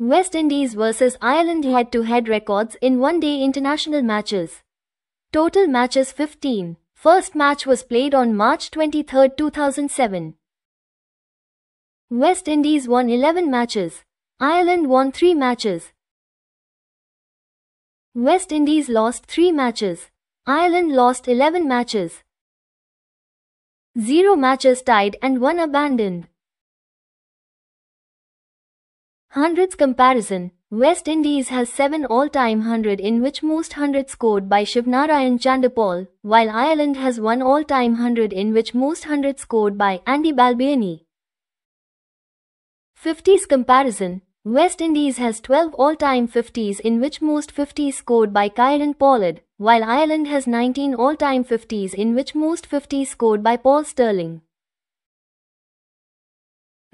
West Indies vs Ireland head-to-head records in one-day international matches. Total matches 15. First match was played on March 23, 2007. West Indies won 11 matches. Ireland won 3 matches. West Indies lost 3 matches. Ireland lost 11 matches. 0 matches tied and 1 abandoned. Hundreds comparison. West Indies has 7 all-time 100 in which most 100 scored by Shivnarayan Chanderpaul, while Ireland has 1 all-time 100 in which most 100 scored by Andy Balbirnie. 50s comparison. West Indies has 12 all-time 50s in which most 50s scored by Kieran Pollard, while Ireland has 19 all-time 50s in which most 50s scored by Paul Stirling.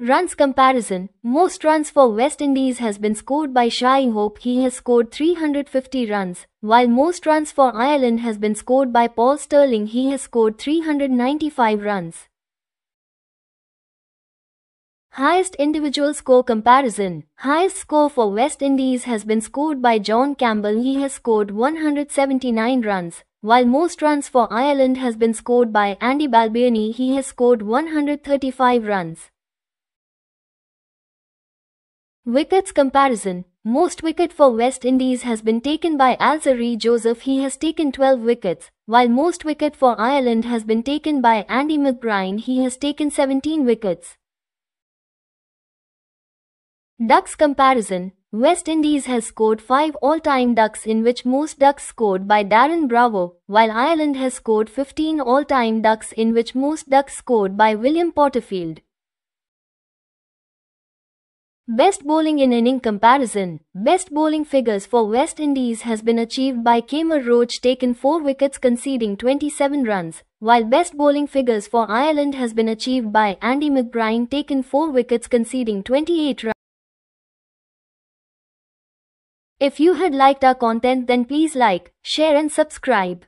Runs comparison. Most runs for West Indies has been scored by Shai Hope. He has scored 350 runs, while most runs for Ireland has been scored by Paul Stirling. He has scored 395 runs. Highest individual score comparison. Highest score for West Indies has been scored by John Campbell. He has scored 179 runs, while most runs for Ireland has been scored by Andy Balbirnie. He has scored 135 runs. Wickets comparison. Most wicket for West Indies has been taken by Alzarri Joseph. He has taken 12 wickets, while most wicket for Ireland has been taken by Andy McBride. He has taken 17 wickets. Ducks comparison. West Indies has scored 5 all-time ducks in which most ducks scored by Darren Bravo, while Ireland has scored 15 all-time ducks in which most ducks scored by William Porterfield. Best bowling in inning comparison. Best bowling figures for West Indies has been achieved by Kemar Roach, taken 4 wickets conceding 27 runs, while best bowling figures for Ireland has been achieved by Andy McBride, taken 4 wickets conceding 28 runs. If you had liked our content, then please like, share and subscribe.